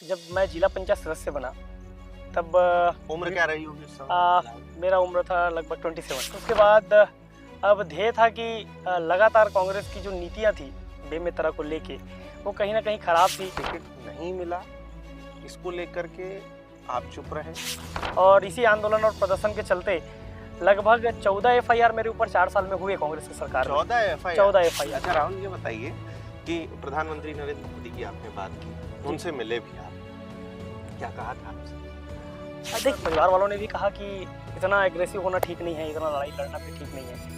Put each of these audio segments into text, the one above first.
जब मैं जिला पंचायत सदस्य बना तब उम्र क्या रही होगी उस समय? मेरा उम्र था लगभग 27। उसके बाद अब ध्येय था कि लगातार कांग्रेस की जो नीतियां थी बेमेतरा को लेके वो कहीं ना कहीं खराब थी टिकट नहीं मिला, इसको लेकर के आप चुप रहे। और इसी आंदोलन और प्रदर्शन के चलते लगभग 14 एफआईआर मेरे ऊपर 4 साल में हुए कांग्रेस की सरकार में। 14 एफआईआर। 14 एफआईआर। अच्छा राहुल, ये बताइए कि प्रधानमंत्री नरेंद्र मोदी की आपने बात की, उनसे मिले भी आप, क्या कहा था आपसे? देख, परिवार वालों ने भी कहा कि इतना एग्रेसिव होना ठीक नहीं है, इतना लड़ाई लड़ना भी ठीक नहीं है,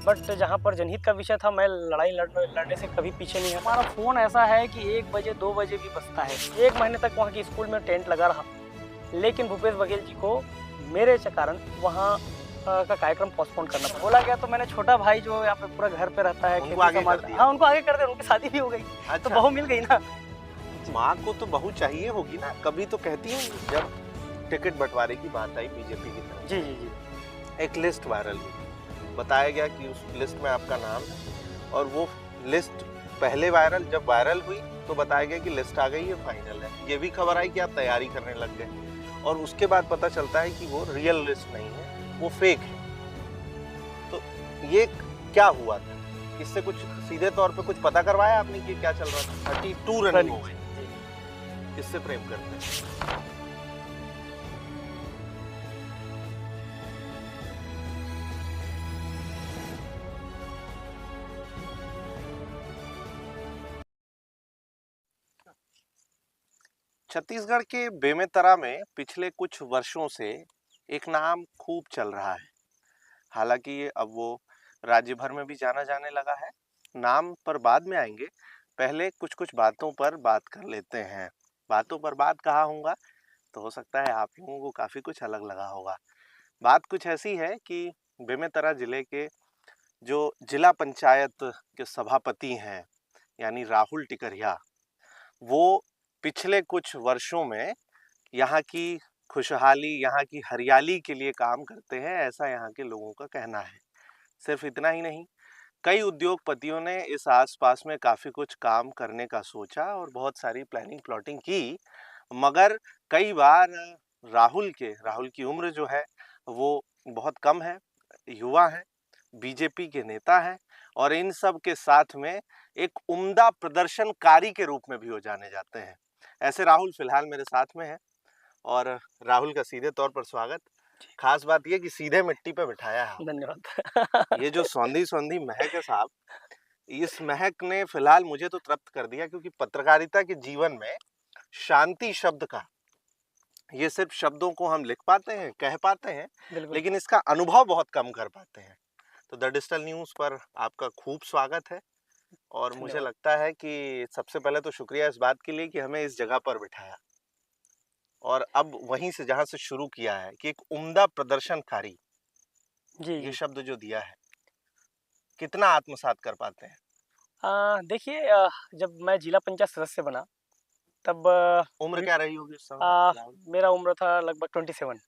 बट जहाँ पर जनहित का विषय था मैं लड़ाई लड़ने से कभी पीछे नहीं है। हमारा फ़ोन ऐसा है कि 1 बजे 2 बजे भी बजता है। 1 महीने तक वहाँ की स्कूल में टेंट लगा रहा, लेकिन भूपेश बघेल जी को मेरे कारण वहाँ का कार्यक्रम पोस्टपोन करना पड़ा। बोला गया तो मैंने छोटा भाई जो यहाँ पे पूरा घर पे रहता है, उनको आगे कर दिया। हाँ, उनको आगे कर दिया, उनकी शादी भी हो गई। अच्छा। तो बहू मिल गई ना। माँ को तो बहू चाहिए होगी ना, कभी तो कहती हूँ जब टिकट बंटवारे की बात आई बीजेपी की तरफ। जी जी जी। एक लिस्ट वायरल हुई, बताया गया कि उस लिस्ट में आपका नाम है, और वो लिस्ट पहले जब वायरल हुई तो बताया गया कि लिस्ट आ गई है, फाइनल है। ये भी खबर आई कि आप तैयारी करने लग गए, और उसके बाद पता चलता है कि वो रियल लिस्ट नहीं है, वो फेक है। तो ये क्या हुआ था? इससे कुछ सीधे तौर पे कुछ पता करवाया आपने कि क्या चल रहा था? 32 रनिंग हो गई, इससे प्रेम करते हैं। छत्तीसगढ़ के बेमेतरा में पिछले कुछ वर्षों से एक नाम खूब चल रहा है। हालांकि ये अब वो राज्य भर में भी जाना जाने लगा है। नाम पर बाद में आएंगे, पहले कुछ कुछ बातों पर बात कर लेते हैं। बातों पर बात कहा होगा तो हो सकता है आप लोगों को काफी कुछ अलग लगा होगा। बात कुछ ऐसी है कि बेमेतरा जिले के जो जिला पंचायत के सभापति हैं, यानी राहुल टिकरिया, वो पिछले कुछ वर्षों में यहाँ की खुशहाली, यहाँ की हरियाली के लिए काम करते हैं, ऐसा यहाँ के लोगों का कहना है। सिर्फ इतना ही नहीं, कई उद्योगपतियों ने इस आसपास में काफी कुछ काम करने का सोचा और बहुत सारी प्लानिंग प्लॉटिंग की, मगर कई बार राहुल की उम्र जो है वो बहुत कम है, युवा है, बीजेपी के नेता हैं, और इन सब के साथ में एक उम्दा प्रदर्शनकारी के रूप में भी हो जाने जाते हैं। ऐसे राहुल फिलहाल मेरे साथ में है, और राहुल का सीधे तौर पर स्वागत। खास बात यह कि सीधे मिट्टी पे बिठाया है। धन्यवाद। ये जो सौंधी सौंधी महक है साहब, इस महक ने फिलहाल मुझे तो तृप्त कर दिया, क्योंकि पत्रकारिता के जीवन में शांति शब्द का, ये सिर्फ शब्दों को हम लिख पाते हैं, कह पाते हैं, लेकिन इसका अनुभव बहुत कम कर पाते हैं। तो द डिजिटल न्यूज़ पर आपका खूब स्वागत है, और मुझे लगता है कि सबसे पहले तो शुक्रिया इस बात के लिए कि हमें इस जगह पर बिठाया, और अब वहीं से जहां से शुरू किया है कि एक उम्दा प्रदर्शनकारी, ये शब्द जो दिया है, कितना आत्मसात कर पाते हैं? देखिए, जब मैं जिला पंचायत सदस्य बना तब उम्र क्या रही होगी उस समय? मेरा उम्र था लगभग 27।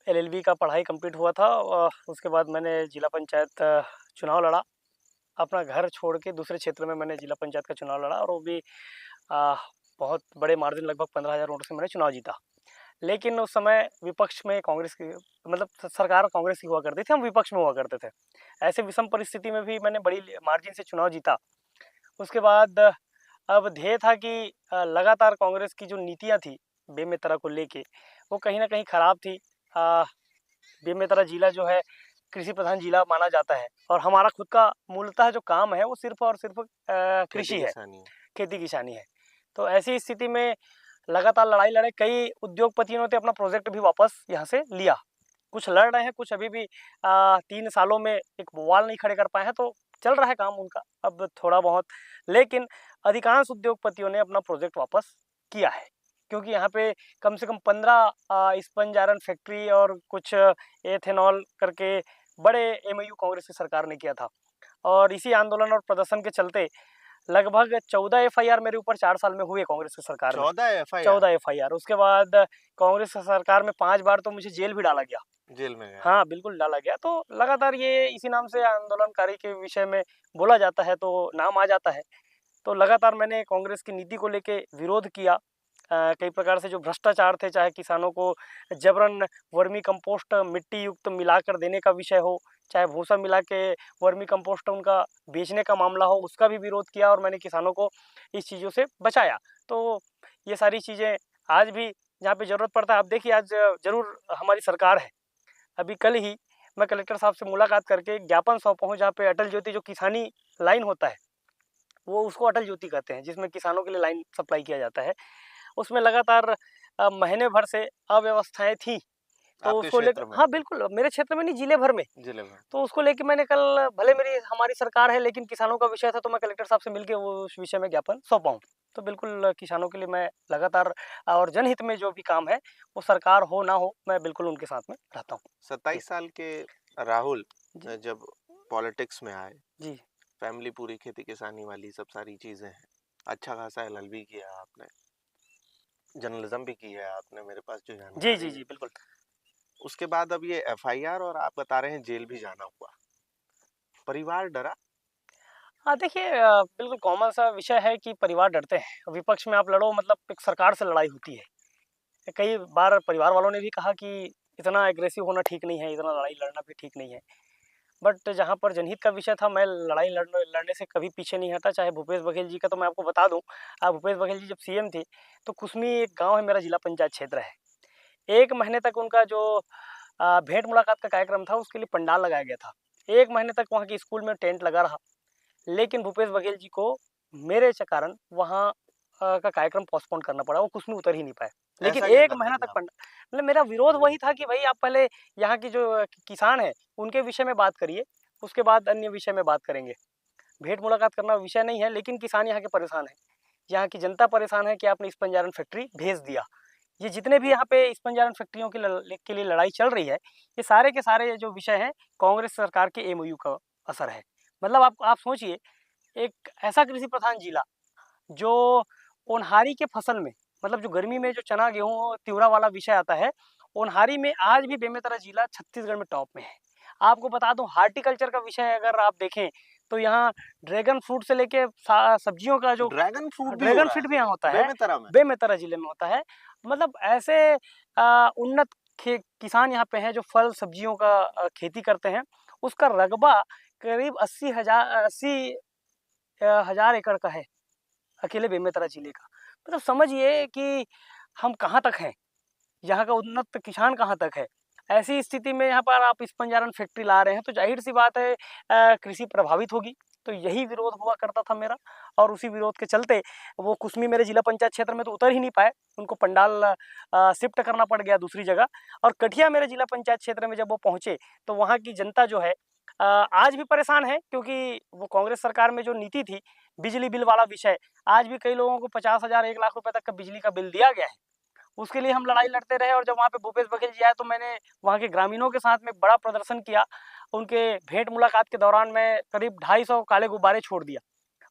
एलएलबी का पढ़ाई कंप्लीट हुआ था, उसके बाद मैंने जिला पंचायत चुनाव लड़ा। अपना घर छोड़ के दूसरे क्षेत्र में मैंने जिला पंचायत का चुनाव लड़ा, और वो भी बहुत बड़े मार्जिन, लगभग 15,000 वोटों से मैंने चुनाव जीता। लेकिन उस समय विपक्ष में कांग्रेस की, मतलब सरकार कांग्रेस की हुआ करती थी, हम विपक्ष में हुआ करते थे। ऐसे विषम परिस्थिति में भी मैंने बड़ी मार्जिन से चुनाव जीता। उसके बाद अब ध्येय था कि लगातार कांग्रेस की जो नीतियां थी बेमेतरा को लेके वो कहीं ना कहीं खराब थी। बेमेतरा जिला जो है कृषि प्रधान जिला माना जाता है, और हमारा खुद का मूलतः जो काम है वो सिर्फ और सिर्फ कृषि है, खेती किसानी है। तो ऐसी स्थिति में लगातार लड़ाई लड़े, कई उद्योगपतियों ने अपना प्रोजेक्ट भी वापस यहाँ से लिया। कुछ लड़ रहे हैं, कुछ अभी भी 3 सालों में एक वाल नहीं खड़े कर पाए हैं, तो चल रहा है काम उनका अब थोड़ा बहुत। लेकिन अधिकांश उद्योगपतियों ने अपना प्रोजेक्ट वापस किया है, क्योंकि यहाँ पे कम से कम 15 स्पंज आयरन फैक्ट्री और कुछ एथेनॉल करके बड़े एमओयू कांग्रेस की सरकार ने किया था। और इसी आंदोलन और प्रदर्शन के चलते लगभग 14 एफआईआर मेरे ऊपर 4 साल में हुए कांग्रेस की सरकार में। 14 एफआईआर। उसके बाद कांग्रेस की सरकार में 5 बार तो मुझे जेल भी डाला गया। जेल में गया? हाँ, बिल्कुल डाला गया। तो लगातार ये इसी नाम से आंदोलनकारी के विषय में बोला जाता है तो नाम आ जाता है। तो लगातार मैंने कांग्रेस की नीति को लेके विरोध किया। कई प्रकार से जो भ्रष्टाचार थे, चाहे किसानों को जबरन वर्मी कंपोस्ट मिट्टी युक्त मिलाकर देने का विषय हो, चाहे भूसा मिला के वर्मी कंपोस्ट उनका बेचने का मामला हो, उसका भी विरोध किया और मैंने किसानों को इस चीज़ों से बचाया। तो ये सारी चीज़ें आज भी जहाँ पे ज़रूरत पड़ता है, आप देखिए आज ज़रूर हमारी सरकार है। अभी कल ही मैं कलेक्टर साहब से मुलाकात करके एक ज्ञापन सौंपा हूँ, जहाँ पे अटल ज्योति जो किसानी लाइन होता है, वो उसको अटल ज्योति कहते हैं, जिसमें किसानों के लिए लाइन सप्लाई किया जाता है। उसमें लगातार महीने भर से अव्यवस्थाएँ थी, तो आपके उसको लेकर, क्षेत्र में? हाँ, बिल्कुल, मेरे क्षेत्र में नहीं, जिले भर में। जिले में? तो उसको लेके मैंने कल, भले मेरी हमारी सरकार है लेकिन किसानों का विषय था, तो मैं कलेक्टर साहब से मिलके वो उस विषय में ज्ञापन सौंपा हूँ। तो बिल्कुल किसानों के लिए मैं लगातार और जनहित में जो भी काम है, वो सरकार हो ना हो, मैं बिल्कुल उनके साथ में रहता हूँ। जी, 27 साल के राहुल जी, जब पॉलिटिक्स में आए, जी। फैमिली पूरी खेती किसानी वाली सब सारी चीजें हैं, अच्छा खासा एलएलबी किया आपने, जर्नलिज्म भी की है आपने, मेरे पास जो जी, जी, जानकारी है। जी, बिल्कुल। उसके बाद अब ये एफआईआर और आप बता रहे हैं जेल भी जाना हुआ, परिवार डरा? हाँ, देखिए बिल्कुल कॉमन सा विषय है कि परिवार डरते हैं। विपक्ष में आप लड़ो, मतलब एक सरकार से लड़ाई होती है। कई बार परिवार वालों ने भी कहा कि इतना एग्रेसिव होना ठीक नहीं है, इतना लड़ाई लड़ना भी ठीक नहीं है। बट जहाँ पर जनहित का विषय था, मैं लड़ाई लड़ने से कभी पीछे नहीं हटा। चाहे भूपेश बघेल जी का, तो मैं आपको बता दूँ, भूपेश बघेल जी जब सीएम थे, तो कुसमी एक गाँव है, मेरा जिला पंचायत क्षेत्र है। 1 महीने तक उनका जो भेंट मुलाकात का कार्यक्रम था, उसके लिए पंडाल लगाया गया था। 1 महीने तक वहाँ के स्कूल में टेंट लगा रहा। लेकिन भूपेश बघेल जी को मेरे कारण वहाँ का कार्यक्रम पोस्टपोन करना पड़ा, वो कुछ में उतर ही नहीं पाए। लेकिन ऐसा क्या 1 कर महीना दिया तक आप? मतलब मेरा विरोध वही था कि भई आप पहले यहाँ की जो किसान हैं, उनके विषय में बात करिए, उसके बाद अन्य विषय में बात करेंगे। भेंट मुलाकात करना विषय नहीं है, लेकिन किसान यहाँ के परेशान हैं। यहाँ की जनता परेशान है कि आपने इस्पात फैक्ट्री भेज दिया। ये जितने भी यहाँ पे इस्पात फैक्ट्रियों के लिए लड़ाई चल रही है, ये सारे के सारे जो विषय हैं, कांग्रेस सरकार के एमओयू का असर है। मतलब आप सोचिए, एक ऐसा कृषि प्रधान जिला जो ओनहारी के फसल में, मतलब जो गर्मी में जो चना गेहूं तिवरा वाला विषय आता है, ओनहारी में आज भी बेमेतरा जिला छत्तीसगढ़ में टॉप में है। आपको बता दूं, हार्टिकल्चर का विषय अगर आप देखें, तो यहाँ ड्रैगन फ्रूट से लेके सब्जियों का जो ड्रैगन फ्रूट भी हो ड्रैगन रहा फ्रूट है भी यहाँ होता है, बेमेतरा में? बेमेतरा जिले में होता है। मतलब ऐसे उन्नत किसान यहाँ पे हैं जो फल सब्जियों का खेती करते हैं। उसका रकबा करीब 80,000 एकड़ का है, अकेले बेमेतरा जिले का। मतलब समझिए कि हम कहाँ तक हैं, यहाँ का उन्नत किसान कहाँ तक है। ऐसी स्थिति में यहाँ पर आप इस्पात फैक्ट्री ला रहे हैं, तो ज़ाहिर-सी बात है कृषि प्रभावित होगी। तो यही विरोध हुआ करता था मेरा, और उसी विरोध के चलते वो कुसमी मेरे जिला पंचायत क्षेत्र में तो उतर ही नहीं पाए। उनको पंडाल शिफ्ट करना पड़ गया दूसरी जगह। और कठिया मेरे जिला पंचायत क्षेत्र में जब वो पहुँचे, तो वहाँ की जनता जो है आज भी परेशान है, क्योंकि वो कांग्रेस सरकार में जो नीति थी, बिजली बिल वाला विषय, आज भी कई लोगों को 50,000 1 लाख रुपए तक का बिजली का बिल दिया गया है। उसके लिए हम लड़ाई लड़ते रहे, और जब वहाँ पे भूपेश बघेल जी आए, तो मैंने वहाँ के ग्रामीणों के साथ में बड़ा प्रदर्शन किया। उनके भेंट मुलाकात के दौरान मैं करीब 250 काले गुब्बारे छोड़ दिया।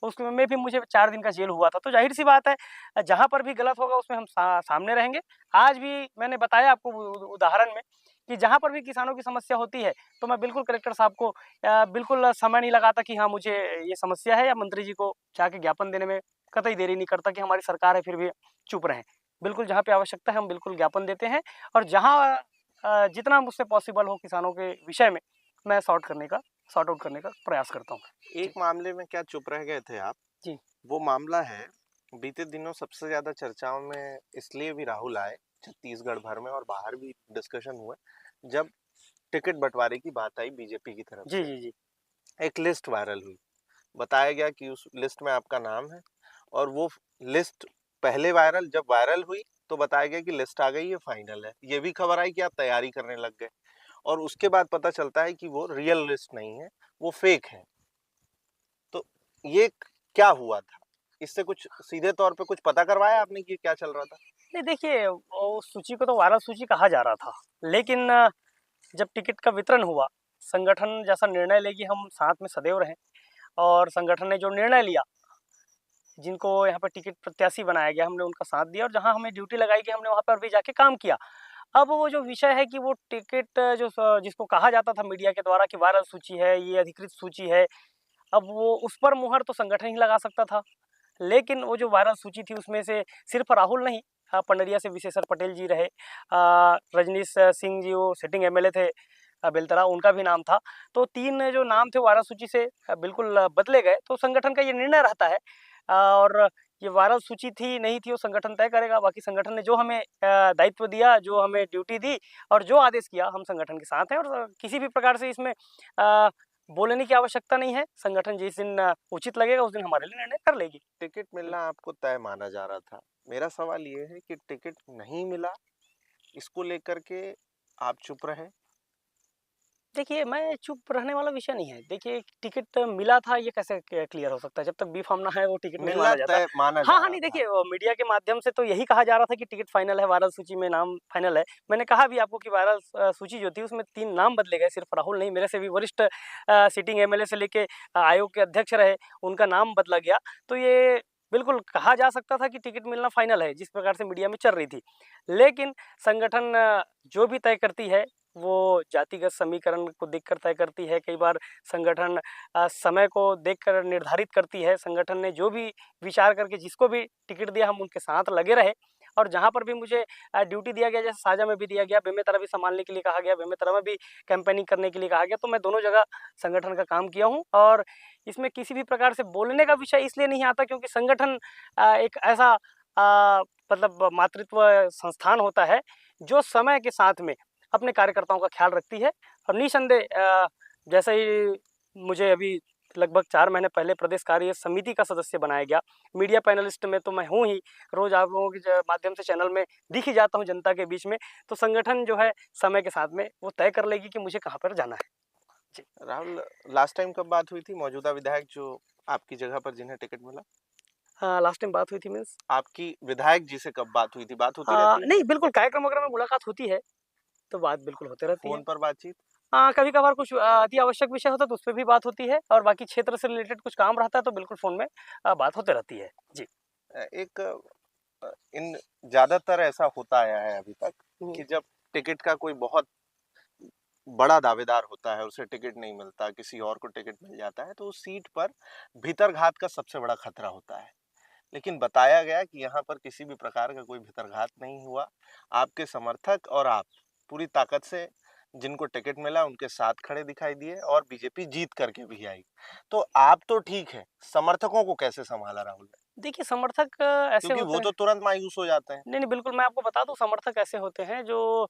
उसमें भी मुझे 4 दिन का जेल हुआ था। तो ज़ाहिर-सी बात है, जहाँ पर भी गलत होगा उसमें हम सामने रहेंगे। आज भी मैंने बताया आपको उदाहरण में कि जहाँ पर भी किसानों की समस्या होती है, तो मैं बिल्कुल कलेक्टर साहब को बिल्कुल समय नहीं लगाता कि हाँ, मुझे ये समस्या है, या मंत्री जी को जाके ज्ञापन देने में कतई देरी नहीं करता कि हमारी सरकार है फिर भी चुप रहें। बिल्कुल जहाँ पे आवश्यकता है हम बिल्कुल ज्ञापन देते हैं, और जहाँ जितना मुझसे पॉसिबल हो किसानों के विषय में, मैं सॉर्ट आउट करने का प्रयास करता हूँ। एक जी, मामले में क्या चुप रह गए थे आप? जी, वो मामला है, बीते दिनों सबसे ज्यादा चर्चाओं में इसलिए भी राहुल आए, छत्तीसगढ़ भर में और बाहर भी डिस्कशन हुआ, जब टिकट बंटवारे की बात आई बीजेपी की तरफ जी, से। जी, जी। एक लिस्ट वायरल हुई, बताया गया कि उस लिस्ट में आपका नाम है, और वो लिस्ट पहले जब वायरल हुई, तो बताया गया कि लिस्ट आ गई है, फाइनल है। ये भी खबर आई कि आप तैयारी करने लग गए, और उसके बाद पता चलता है कि वो रियल लिस्ट नहीं है, वो फेक है। तो ये क्या हुआ था? इससे कुछ सीधे तौर पे कुछ पता करवाया आपने कि क्या चल रहा था? नहीं, देखिए, वो सूची को तो वायरल सूची कहा जा रहा था, लेकिन जब टिकट का वितरण हुआ, संगठन जैसा निर्णय लेगी, हम साथ में सदैव रहें, और संगठन ने जो निर्णय लिया, जिनको यहाँ पर टिकट प्रत्याशी बनाया गया, हमने उनका साथ दिया, और जहाँ हमें ड्यूटी लगाई गई, हमने वहाँ पर भी जाके काम किया। अब वो जो विषय है कि वो टिकट जिसको कहा जाता था मीडिया के द्वारा कि वायरल सूची है, ये अधिकृत सूची है, अब वो उस पर मुहर तो संगठन ही लगा सकता था। लेकिन वो जो वायरल सूची थी उसमें से सिर्फ राहुल नहीं, पंडरिया से विशेषर पटेल जी रहे, रजनीश सिंह जी वो सिटिंग एमएलए थे बेलतरा, उनका भी नाम था। तो 3 जो नाम थे वायरल सूची से बिल्कुल बदले गए। तो संगठन का ये निर्णय रहता है, और ये वायरल सूची थी नहीं थी वो संगठन तय करेगा। बाकी संगठन ने जो हमें दायित्व दिया, जो हमें ड्यूटी दी और जो आदेश किया, हम संगठन के साथ हैं, और किसी भी प्रकार से इसमें बोलने की आवश्यकता नहीं है। संगठन जिस दिन उचित लगेगा उस दिन हमारे लिए निर्णय कर लेगी। टिकट मिलना आपको तय माना जा रहा था। मेरा सवाल ये है कि टिकट नहीं मिला, इसको लेकर के आप चुप रहे? देखिए, मैं चुप रहने वाला विषय नहीं है। देखिए, टिकट मिला था ये कैसे क्लियर हो सकता है? जब तक बी फार्म ना है वो टिकट नहीं मिलना माना जाता। तय माना हाँ, जा हाँ, रहा नहीं था। देखिए, मीडिया के माध्यम से तो यही कहा जा रहा था कि टिकट फाइनल है, वायरल सूची में नाम फाइनल है। मैंने कहा भी आपको कि वायरल सूची जो थी उसमें 3 नाम बदले गए, सिर्फ राहुल नहीं, मेरे से भी वरिष्ठ सिटिंग एमएलए से लेके आयोग के अध्यक्ष रहे, उनका नाम बदला गया। तो ये बिल्कुल कहा जा सकता था कि टिकट मिलना फाइनल है, जिस प्रकार से मीडिया में चल रही थी। लेकिन संगठन जो भी तय करती है वो जातिगत समीकरण को देखकर तय करती है। कई बार संगठन समय को देखकर निर्धारित करती है। संगठन ने जो भी विचार करके जिसको भी टिकट दिया हम उनके साथ लगे रहे, और जहाँ पर भी मुझे ड्यूटी दिया गया, जैसे साझा में भी दिया गया, बेमेतरा भी संभालने के लिए कहा गया, बेमेतरा में भी कैंपेनिंग करने के लिए कहा गया, तो मैं दोनों जगह संगठन का काम किया हूँ। और इसमें किसी भी प्रकार से बोलने का विषय इसलिए नहीं आता क्योंकि संगठन एक ऐसा मतलब मातृत्व संस्थान होता है जो समय के साथ में अपने कार्यकर्ताओं का ख्याल रखती है। और निसंदेह जैसे ही मुझे अभी लगभग 4 महीने पहले प्रदेश कार्य समिति का सदस्य बनाया गया, मीडिया पैनलिस्ट में तो मैं हूँ ही, रोज आप लोगों के माध्यम से चैनल में दिख ही जाता हूँ जनता के बीच में। तो संगठन जो है समय के साथ में वो तय कर लेगी कि मुझे कहाँ पर जाना है। जी। राहुल, लास्ट टाइम कब बात हुई थी मौजूदा विधायक जो आपकी जगह पर जिन्हें टिकट मिला? लास्ट टाइम बात हुई थी मीन्स आपकी विधायक जी से कब बात हुई थी? बात होती रहती है? नहीं, बिल्कुल कार्यक्रम वगैरह में मुलाकात होती है, तो बात बिल्कुल होते रहती है। फ़ोन पर बातचीत? हाँ, कभी-कभार कुछ अति आवश्यक विषय होता है तो उसपे भी बात होती है, और बाकी क्षेत्र से रिलेटेड कुछ काम रहता है तो बिल्कुल फ़ोन में बात होते रहती है। जी। एक इन ज़्यादातर ऐसा होता आया है अभी तक हुँ। कि जब टिकट का कोई बहुत बड़ा दावेदार होता है, उसे टिकट नहीं मिलता, किसी और को टिकट मिल जाता है, तो उस सीट पर भीतरघात का सबसे बड़ा खतरा होता है। लेकिन बताया गया कि यहाँ पर किसी भी प्रकार का कोई भीतरघात नहीं हुआ। आपके समर्थक और आप पूरी ताकत से जिनको टिकट मिला उनके साथ खड़े दिखाई दिए और बीजेपी जीत करके भी आई। तो आप तो ठीक है, समर्थकों को कैसे संभाला राहुल ने? देखिए, समर्थक ऐसे क्योंकि होते वो हैं। तो तुरंत मायूस हो जाते हैं। नहीं, नहीं, बिल्कुल मैं आपको बता दूँ, समर्थक ऐसे होते हैं जो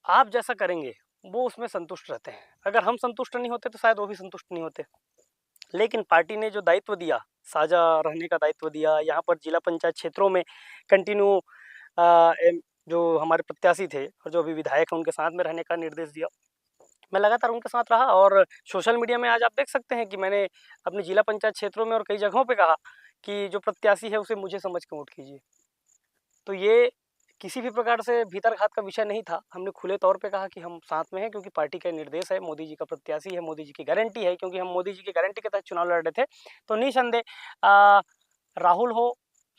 आप जैसा करेंगे, वो उसमें संतुष्ट रहते हैं। अगर हम संतुष्ट नहीं होते तो शायद वो भी संतुष्ट नहीं होते। लेकिन पार्टी ने जो दायित्व दिया, साझा रहने का दायित्व दिया, यहाँ पर जिला पंचायत क्षेत्रों में कंटिन्यू जो हमारे प्रत्याशी थे और जो अभी विधायक हैं उनके साथ में रहने का निर्देश दिया। मैं लगातार उनके साथ रहा, और सोशल मीडिया में आज आप देख सकते हैं कि मैंने अपने जिला पंचायत क्षेत्रों में और कई जगहों पे कहा कि जो प्रत्याशी है उसे मुझे समझ के वोट कीजिए। तो ये किसी भी प्रकार से भीतरघात का विषय नहीं था। हमने खुले तौर पे कहा कि हम साथ में हैं क्योंकि पार्टी का निर्देश है, मोदी जी का प्रत्याशी है, मोदी जी की गारंटी है, क्योंकि हम मोदी जी की गारंटी के तहत चुनाव लड़ रहे थे। तो निसंदेह राहुल हो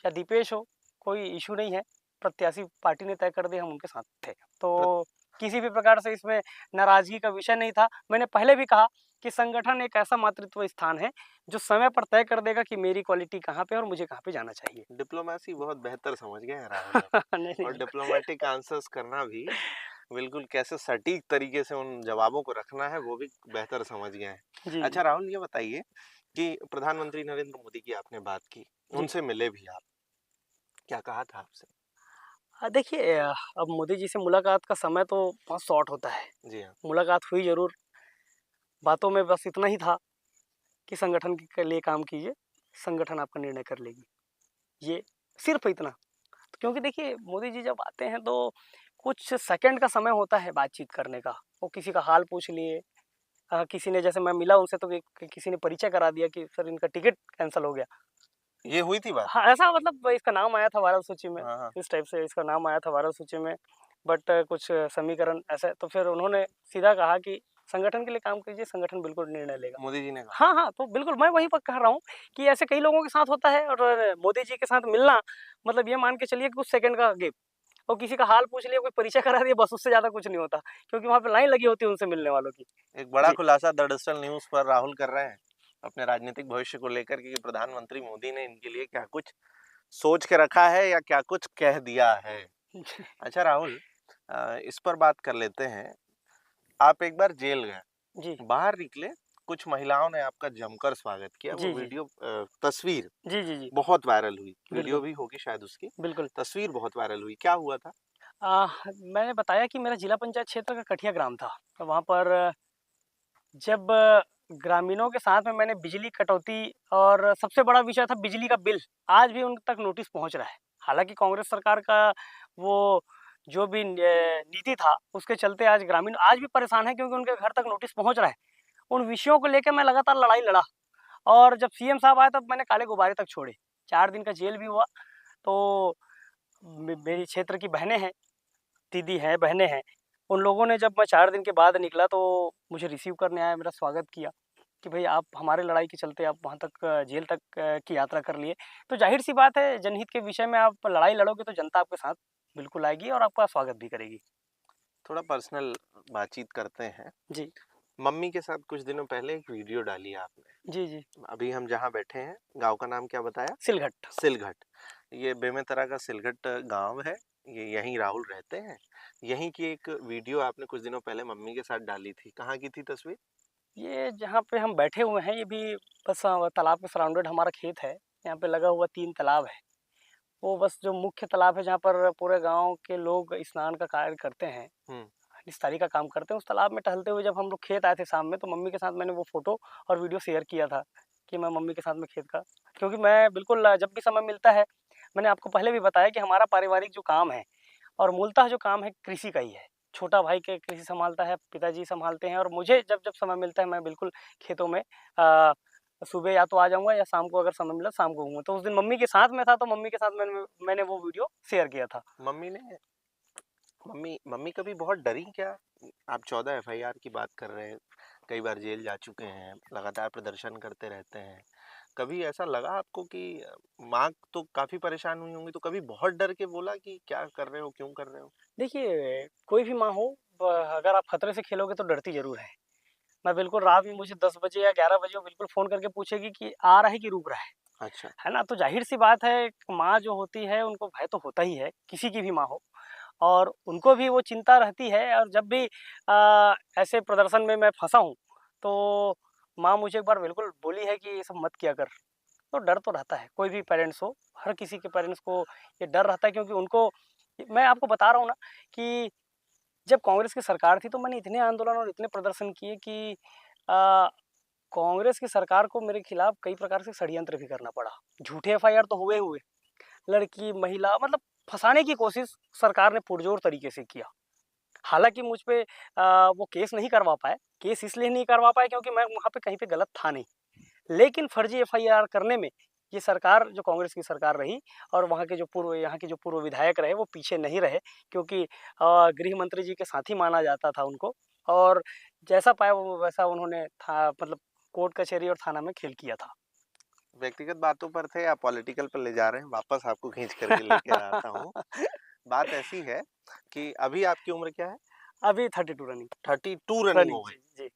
या दीपेश हो, कोई इश्यू नहीं है। प्रत्याशी पार्टी ने तय कर दिए, हम उनके साथ थे। प्र तो किसी भी प्रकार से इसमें नाराज़गी का विषय नहीं था। मैंने पहले भी कहा कि संगठन एक ऐसा मातृत्व स्थान है जो समय पर तय कर देगा कि मेरी क्वालिटी कहाँ पे है और मुझे कहाँ पे जाना चाहिए। डिप्लोमेसी बहुत बेहतर समझ गए हैं राहुल अब। नहीं, नहीं, और बिल्कुल। डिप्लोमेटिक आंसर्स करना भी बिल्कुल कैसे सटीक तरीके से उन जवाबों को रखना है वो भी बेहतर समझ गए हैं। जी, अच्छा जी। राहुल, ये बताइए कि प्रधानमंत्री नरेंद्र मोदी की आपने बात की, जी। उनसे मिले भी आप, क्या कहा था आपसे? देखिए, अब मोदी जी से मुलाकात का समय तो बहुत शॉर्ट होता है। जी हाँ। मुलाकात हुई ज़रूर, बातों में बस इतना ही था कि संगठन के लिए काम कीजिए, संगठन आपका निर्णय कर लेगी। ये सिर्फ़ इतना। क्योंकि देखिए, मोदी जी जब आते हैं तो कुछ सेकंड का समय होता है बातचीत करने का। वो किसी का हाल पूछ लिए, किसी ने, जैसे मैं मिला उनसे तो किसी ने परिचय करा दिया कि सर इनका टिकट कैंसल हो गया। ये हुई थी बात? हाँ, ऐसा मतलब इसका नाम आया था वायरल सूची में, हाँ, हाँ। इस टाइप से इसका नाम आया था वायरल सूची में, बट कुछ समीकरण ऐसे, तो फिर उन्होंने सीधा कहा कि संगठन के लिए काम कीजिए, संगठन बिल्कुल निर्णय लेगा। मोदी जी ने कहा। हाँ, हाँ, तो बिल्कुल मैं वहीं पर कह रहा हूँ कि ऐसे कई लोगों के साथ होता है, और मोदी जी के साथ मिलना मतलब ये मान के चलिए कि कुछ सेकंड का गेप, और किसी का हाल पूछ लिया, कोई परिचय करा दिया, बस उससे ज़्यादा कुछ नहीं होता, क्योंकि वहाँ पे लाइन लगी होती है उनसे मिलने वालों की। एक बड़ा जी। खुलासा द डिजिटल न्यूज़ पर राहुल कर रहे हैं। अपने राजनीतिक भविष्य को लेकर कि प्रधानमंत्री मोदी ने इनके लिए क्या कुछ सोच के रखा है या क्या कुछ कह दिया है। अच्छा राहुल, इस पर बात कर लेते हैं। आप एक बार जेल गए, जी, बाहर निकले, कुछ महिलाओं ने आपका जमकर स्वागत किया। वो जी, जी। वीडियो तस्वीर जी, जी, जी। बहुत वायरल हुई, वीडियो बिल्कुल, भी होगी शायद उसकी, बिल्कुल। तस्वीर बहुत वायरल हुई। क्या हुआ था? मैंने बताया कि मेरा जिला पंचायत क्षेत्र का कठिया ग्राम था। तो वहाँ पर जब ग्रामीणों के साथ में मैंने बिजली कटौती और सबसे बड़ा विषय था बिजली का बिल, आज भी उन तक नोटिस पहुँच रहा है। हालाँकि कांग्रेस सरकार का वो जो भी नीति था, उसके चलते आज ग्रामीण आज भी परेशान हैं क्योंकि उनके घर तक नोटिस पहुँच रहा है। उन विषयों को लेके मैं लगातार लड़ाई लड़ा और जब सीएम साहब आए तब मैंने काले गुब्बारे तक छोड़े। 4 दिन का जेल भी हुआ। तो मेरी क्षेत्र की बहनें हैं, दीदी हैं, बहनें हैं, उन लोगों ने जब मैं 4 दिन के बाद निकला तो मुझे रिसीव करने आए, मेरा स्वागत किया कि भई आप हमारे लड़ाई के चलते आप वहाँ तक जेल तक की यात्रा कर लिए। तो ज़ाहिर-सी बात है जनहित के विषय में आप लड़ाई लड़ोगे तो जनता आपके साथ बिल्कुल आएगी और आपका स्वागत भी करेगी। थोड़ा पर्सनल बातचीत करते हैं। जी। मम्मी के साथ कुछ दिनों पहले एक वीडियो डाली है आपने। जी, जी। अभी हम जहाँ बैठे हैं, गाँव का नाम क्या बताया? सिलघट। सिलघट। ये बेमेतरा का सिलघट गाँव है। ये यहीं राहुल रहते हैं। यहीं की एक वीडियो आपने कुछ दिनों पहले मम्मी के साथ डाली थी। कहाँ की थी तस्वीर? ये जहाँ पे हम बैठे हुए हैं, ये भी बस तालाब के सराउंडेड हमारा खेत है। यहाँ पे लगा हुआ 3 तालाब है। वो बस जो मुख्य तालाब है जहाँ पर पूरे गाँव के लोग स्नान का कार्य करते हैं, हुँ। निस्तारी का काम करते हैं, उस तालाब में टहलते हुए जब हम लोग खेत आए थे शाम में, तो मम्मी के साथ मैंने वो फ़ोटो और वीडियो शेयर किया था कि मैं मम्मी के साथ में खेत का क्योंकि मैं बिल्कुल जब भी समय मिलता है, मैंने आपको पहले भी बताया कि हमारा पारिवारिक जो काम है और मूलतः जो काम है कृषि का ही है। छोटा भाई के कृषि सँभालता है, पिताजी सँभालते हैं और मुझे जब-जब समय मिलता है मैं बिल्कुल खेतों में सुबह या तो आ जाऊँगा या शाम को अगर समय मिला शाम को आऊँगा। तो उस दिन मम्मी के साथ में था तो मम्मी के साथ मैंने वो वीडियो शेयर किया था। मम्मी ने मम्मी मम्मी कभी बहुत डरी क्या? आप 14 एफआईआर की बात कर रहे हैं, कई बार जेल जा चुके हैं, लगातार प्रदर्शन करते रहते हैं। कभी ऐसा लगा आपको कि माँ तो काफ़ी परेशान हुई होंगी, तो कभी बहुत डर के बोला कि क्या कर रहे हो, क्यों कर रहे हो? देखिए, कोई भी माँ हो अगर आप खतरे से खेलोगे तो डरती ज़रूर है। मैं बिल्कुल रात में मुझे 10 बजे या 11 बजे वो बिल्कुल फ़ोन करके पूछेगी कि आ रहा है कि रुक रहा अच्छा। है ना? तो ज़ाहिर-सी बात है एक माँ जो होती है उनको भय तो होता ही है, किसी की भी माँ हो और उनको भी वो चिंता रहती है और जब भी ऐसे प्रदर्शन में मैं फँसा हूँ, तो माँ मुझे एक बार बिल्कुल बोली है कि ये सब मत किया कर। तो डर तो रहता है, कोई भी पेरेंट्स हो, हर किसी के पेरेंट्स को ये डर रहता है क्योंकि उनको मैं आपको बता रहा हूँ ना कि जब कांग्रेस की सरकार थी तो मैंने इतने आंदोलन और इतने प्रदर्शन किए कि अ, कांग्रेस की सरकार को मेरे खिलाफ कई प्रकार से षड्यंत्र भी करना पड़ा। झूठे एफआईआर तो हुए, लड़की, महिला मतलब फँसाने की कोशिश सरकार ने पुरज़ोर तरीके से किया। हालाँकि मुझ पे वो केस नहीं करवा पाए, केस इसलिए नहीं करवा पाए क्योंकि मैं वहाँ पे कहीं पे गलत था नहीं। लेकिन फर्जी एफआईआर करने में ये सरकार जो कांग्रेस की सरकार रही और वहाँ के जो पूर्व यहाँ के जो पूर्व विधायक रहे वो पीछे नहीं रहे क्योंकि गृह मंत्री जी के साथ ही माना जाता था उनको और जैसा पाया वो वैसा उन्होंने था मतलब कोर्ट कचहरी और थाना में खेल किया था। व्यक्तिगत बातों पर थे या पॉलिटिकल पर ले जा रहे हैं, वापस आपको खींच करके लेके आता हूँ। बात ऐसी है कि अभी आपकी उम्र क्या है? अभी 32 रनिंग 32 रनिंग रनिंग हो गई। जी, जी।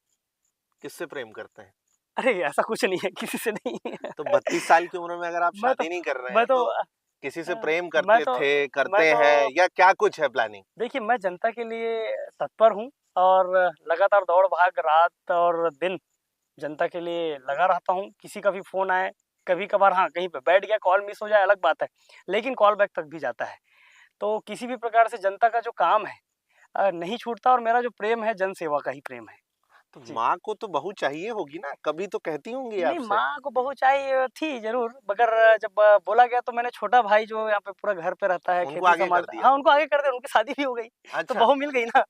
किससे प्रेम करते हैं? अरे ऐसा कुछ नहीं है, किसी से नहीं है। तो 32 साल की उम्र में अगर आप मैं तो शादी नहीं कर रहे मैं हैं, तो तो किसी से अ, प्रेम मैं करते तो थे, मैं करते तो हैं या क्या कुछ है प्लानिंग? देखिए मैं जनता के लिए तत्पर हूँ और लगातार दौड़-भाग रात और दिन जनता के लिए लगा रहता हूँ। किसी का भी फ़ोन आए, कभी-कभार हाँ, कहीं पे बैठ गया कॉल मिस हो जाए अलग बात है, लेकिन कॉल बैक तक भी जाता है। तो किसी भी प्रकार से जनता का जो काम है नहीं छूटता और मेरा जो प्रेम है जन सेवा का ही प्रेम है। तो जी। माँ को तो बहू चाहिए होगी ना, कभी तो कहती होंगी नहीं, आपसे? माँ को बहू चाहिए थी ज़रूर, मगर जब बोला गया तो मैंने छोटा भाई जो यहाँ पे पूरा घर पे रहता है, उनको खेती आगे कर संभालता दिया। हाँ, उनको आगे कर दिया, उनकी शादी भी हो गई, तो अच्छा, बहू मिल गई ना।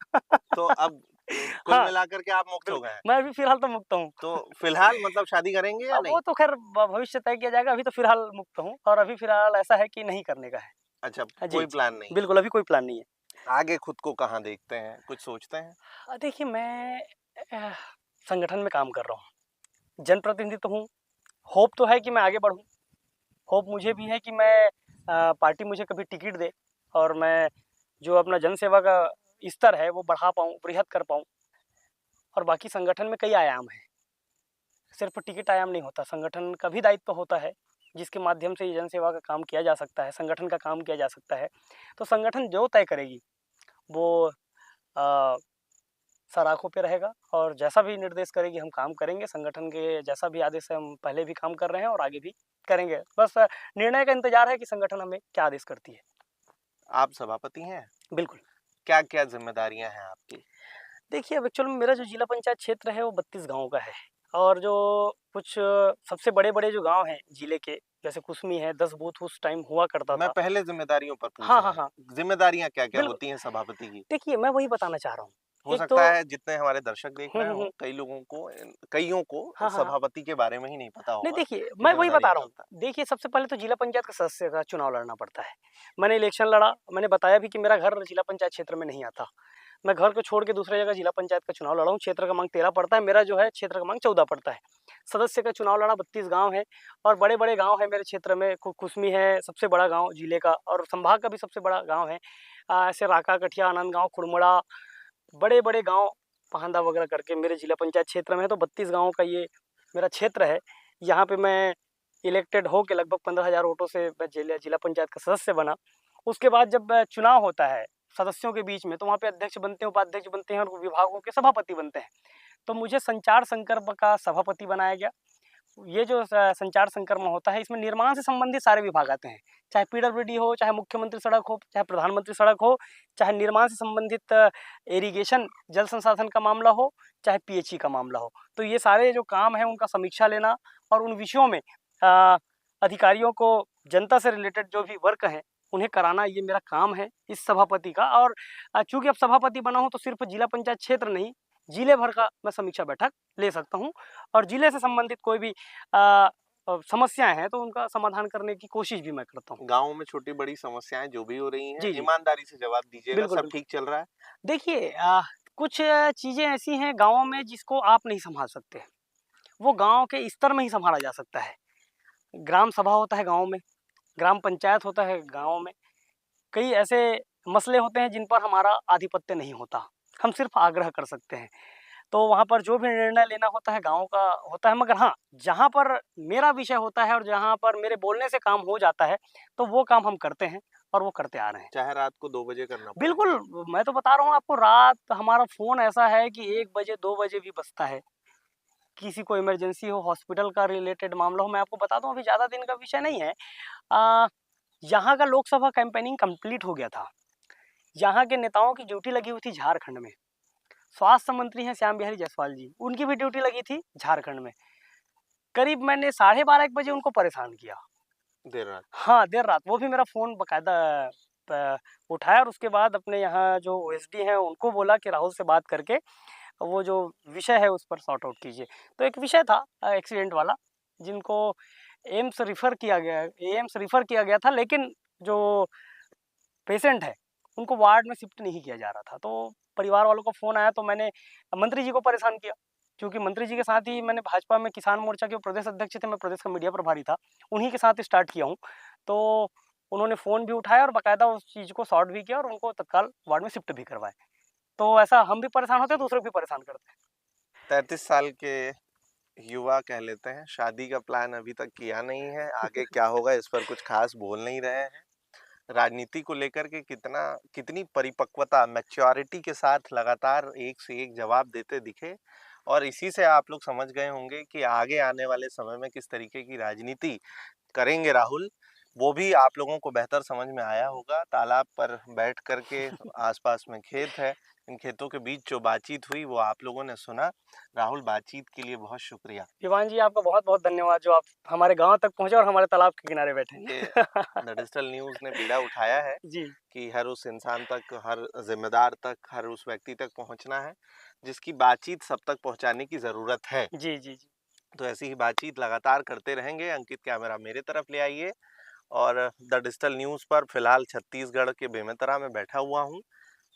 तो अब कुल हाँ, मिलाकर के आप मुक्त हो गए हैं। मैं अभी फ़िलहाल तो मुक्त हूँ। तो फिलहाल मतलब शादी करेंगे या अब नहीं? वो तो ख़ैर भविष्य तय किया जाएगा, अभी तो फ़िलहाल मुक्त हूँ और अभी फ़िलहाल ऐसा है कि नहीं करने का है। अच्छा, जी, कोई जी। प्लान नहीं है। बिल्कुल, अभी कोई प्लान नहीं है। आगे खुद को कहाँ देखते हैं? कुछ सोचते हैं? देखिए मैं अ, संगठन में काम कर रहा हूँ, जनप्रतिनिधि तो हूँ, होप तो है कि मैं आगे बढ़ूँ, होप मुझे भी है कि मैं पार्टी मुझे कभी टिकट दे और मैं जो अपना जन सेवा का स्तर है वो बढ़ा पाऊँ, बृहत कर पाऊँ और बाकी संगठन में कई आयाम हैं। सिर्फ टिकट आयाम नहीं होता, संगठन का भी दायित्व होता है, जिसके माध्यम से ये जनसेवा का काम किया जा सकता है, संगठन का काम किया जा सकता है। तो संगठन जो तय करेगी वो अ, सराखों पे रहेगा और जैसा भी निर्देश करेगी हम काम करेंगे। संगठन के जैसा भी आदेश है हम पहले भी काम कर रहे हैं और आगे भी करेंगे। बस निर्णय का इंतज़ार है कि संगठन हमें क्या आदेश करती है। आप सभापति हैं? बिल्कुल। क्या-क्या ज़िम्मेदारियाँ हैं आपकी? देखिए, अब एक्चुअल में मेरा जो जिला पंचायत क्षेत्र है वो 32 गाँव का है और जो कुछ सबसे बड़े-बड़े जो गाँव हैं जिले के, जैसे कुसमी है, 10 बूथ उस टाइम हुआ करता मैं था। पहले ज़िम्मेदारियों पर पूछ हाँ, रहा हाँ, हूँ। हाँ। ज़िम्मेदारियाँ क्या-क्या बिल्कुल, होती हैं सभापति की? देखिए मैं वही बताना चाह रहा हूँ। हो एक तो सकता है जितने हमारे दर्शक देख हुँ, रहे हुँ, हों, हुँ। कइयों को हाँ, हाँ, हाँ। सभापति के बारे में ही नहीं पता नहीं होगा देखिए, कि मैं वही ज़िम्मेदारियाँ बता क्या रहा हूँ। होता है। देखिए, सबसे पहले तो जिला पंचायत का सदस्य का चुनाव लड़ना पड़ता है। मैंने इलेक्शन लड़ा, मैंने बताया भी कि मेरा घर जिला पंचायत क्षेत्र में नहीं आता। मैं घर को छोड़ के दूसरे जगह जिला पंचायत का चुनाव लड़ा हूँ, क्षेत्र क्रमांक 13 पड़ता है, मेरा जो है क्षेत्र क्रमांक 14 पड़ता है। सदस्य का चुनाव लड़ा, 32 गाँव हैं और बड़े-बड़े गाँव हैं मेरे क्षेत्र में, कुसमी है सबसे बड़ा गाँव जिले का और संभाग का भी सबसे बड़ा गाँव है। ऐसे राका, कठिया, आनंदगाँव, कुड़मुड़ा, बड़े-बड़े गाँव, पाहंदा वगैरह करके मेरे जिला पंचायत क्षेत्र में है, तो 32 गाँव का ये मेरा क्षेत्र है। यहाँ पे मैं इलेक्टेड होके लगभग 15,000 वोटों से मैं जिला जिला पंचायत का सदस्य बना। उसके बाद जब चुनाव होता है सदस्यों के बीच में, तो वहाँ पे अध्यक्ष बनते हैं, उपाध्यक्ष बनते हैं और विभागों के सभापति बनते हैं। तो मुझे संचार संकल्प का सभापति बनाया गया। ये जो संचार संक्रमण होता है, इसमें निर्माण से संबंधित सारे विभाग आते हैं। चाहे पीडब्ल्यूडी हो, चाहे मुख्यमंत्री सड़क हो, चाहे प्रधानमंत्री सड़क हो, चाहे निर्माण से संबंधित इरिगेशन जल संसाधन का मामला हो, चाहे पीएचई का मामला हो। तो ये सारे जो काम हैं उनका समीक्षा लेना और उन विषयों में अधिकारियों को जनता से रिलेटेड जो भी वर्क हैं, उन्हें कराना, ये मेरा काम है इस सभापति का। और चूँकि अब सभापति बना हूँ तो सिर्फ़ जिला पंचायत क्षेत्र नहीं, जिले भर का मैं समीक्षा बैठक ले सकता हूँ और जिले से संबंधित कोई भी समस्याएँ हैं तो उनका समाधान करने की कोशिश भी मैं करता हूँ। गाँव में छोटी-बड़ी समस्याएँ जो भी हो रही हैं, जी, जी। ईमानदारी से जवाब दीजिएगा, बिल्कुल, सब बिल्कुल। ठीक चल रहा है? देखिए कुछ चीज़ें ऐसी हैं गाँव में जिसको आप नहीं सँभाल सकते। वो गाँव के स्तर में ही सँभाला जा सकता है। ग्राम सभा होता है गाँव में, ग्राम पंचायत होता है गाँव में। कई ऐसे मसले होते हैं जिन पर हमारा आधिपत्य नहीं होता। हम सिर्फ़ आग्रह कर सकते हैं। तो वहाँ पर जो भी निर्णय लेना होता है गाँव का होता है, मगर हाँ, जहाँ पर मेरा विषय होता है और जहाँ पर मेरे बोलने से काम हो जाता है, तो वो काम हम करते हैं और वो करते आ रहे हैं। चाहे रात को 2 बजे करना पड़े। बिल्कुल, मैं तो बता रहा हूँ आपको, रात हमारा फ़ोन ऐसा है कि 1 बजे, 2 बजे भी बजता है। किसी को इमरजेंसी हो, हॉस्पिटल का रिलेटेड मामला हो, मैं आपको बता दूँ अभी ज़्यादा दिन का विषय नहीं है। अ, यहाँ का लोकसभा कैंपेनिंग कंप्लीट हो गया था। यहाँ के नेताओं की ड्यूटी लगी हुई थी झारखंड में। स्वास्थ्य मंत्री हैं श्याम बिहारी जायसवाल जी, उनकी भी ड्यूटी लगी थी झारखंड में। करीब मैंने साढ़े 12 1 बजे उनको परेशान किया। देर रात। हाँ, देर रात, वो भी मेरा फ़ोन बाकायदा प उठाया और उसके बाद अपने यहाँ जो ओएसडी हैं उनको बोला कि राहुल से बात करके वो जो विषय है उस पर सॉर्ट आउट कीजिए। तो एक विषय था एक्सीडेंट वाला, जिनको एम्स रेफ़र किया गया था, लेकिन जो पेशेंट है, उनको वार्ड में शिफ्ट नहीं किया जा रहा था। तो परिवार वालों का फ़ोन आया तो मैंने मंत्री जी को परेशान किया, क्योंकि मंत्री जी के साथ ही मैंने भाजपा में किसान मोर्चा के प्रदेश अध्यक्ष थे, मैं प्रदेश का मीडिया प्रभारी था, उन्हीं के साथ स्टार्ट किया हूँ। तो उन्होंने फ़ोन भी उठाया और बाकायदा उस चीज़ को सॉर्ट भी किया और उनको तत्काल वार्ड में शिफ्ट भी करवाए। तो ऐसा हम भी परेशान होते हैं, दूसरे को भी परेशान करते हैं। 33 साल के युवा कह लेते हैं, शादी का प्लान अभी तक किया नहीं है, आगे क्या होगा इस पर कुछ ख़ास बोल नहीं रहे हैं। राजनीति को लेकर के कितनी परिपक्वता, मैच्योरिटी के साथ लगातार एक से एक जवाब देते दिखे और इसी से आप लोग समझ गए होंगे कि आगे आने वाले समय में किस तरीके की राजनीति करेंगे राहुल, वो भी आप लोगों को बेहतर समझ में आया होगा। तालाब पर बैठ कर के आस-पास में खेत है, इन खेतों के बीच जो बातचीत हुई वो आप लोगों ने सुना। राहुल, बातचीत के लिए बहुत शुक्रिया। विवान जी, आपका बहुत-बहुत धन्यवाद जो आप हमारे गाँव तक पहुँचे और हमारे तालाब के किनारे बैठे। ये द डिजिटल न्यूज़ ने बीड़ा उठाया है जी। कि हर उस इंसान तक, हर ज़िम्मेदार तक, हर उस व्यक्ति तक पहुँचना है, जिसकी बातचीत सब तक पहुँचाने की ज़रूरत है। जी, जी, जी। तो ऐसी ही बातचीत लगातार करते रहेंगे। अंकित, कैमरा मेरे तरफ ले आइए और द डिजिटल न्यूज़ पर फ़िलहाल छत्तीसगढ़ के बेमेतरा में बैठा हुआ हूँ।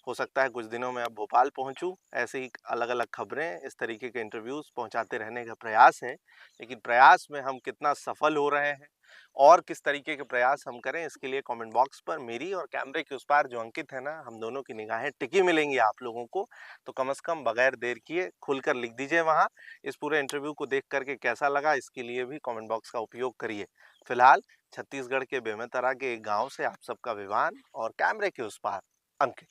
हो सकता है कुछ दिनों में अब भोपाल पहुँचूँ। ऐसे ही अलग-अलग खबरें, इस तरीके के इंटरव्यूज़ पहुँचाते रहने का प्रयास है। लेकिन प्रयास में हम कितना सफल हो रहे हैं, और किस तरीके के प्रयास हम करें, इसके लिए कमेंट बॉक्स पर मेरी और कैमरे के उस पार जो अंकित है ना, हम दोनों की निगाहें टिकी मिलेंगी आप लोगों को। तो कम से कम बगैर देर किए खुलकर लिख दीजिए वहाँ। इस पूरे इंटरव्यू को देख करके कैसा लगा, इसके लिए भी कमेंट बॉक्स का उपयोग करिए। फिलहाल छत्तीसगढ़ के बेमेतरा के एक गांव से आप सबका विवान और कैमरे के उस पार अंकित।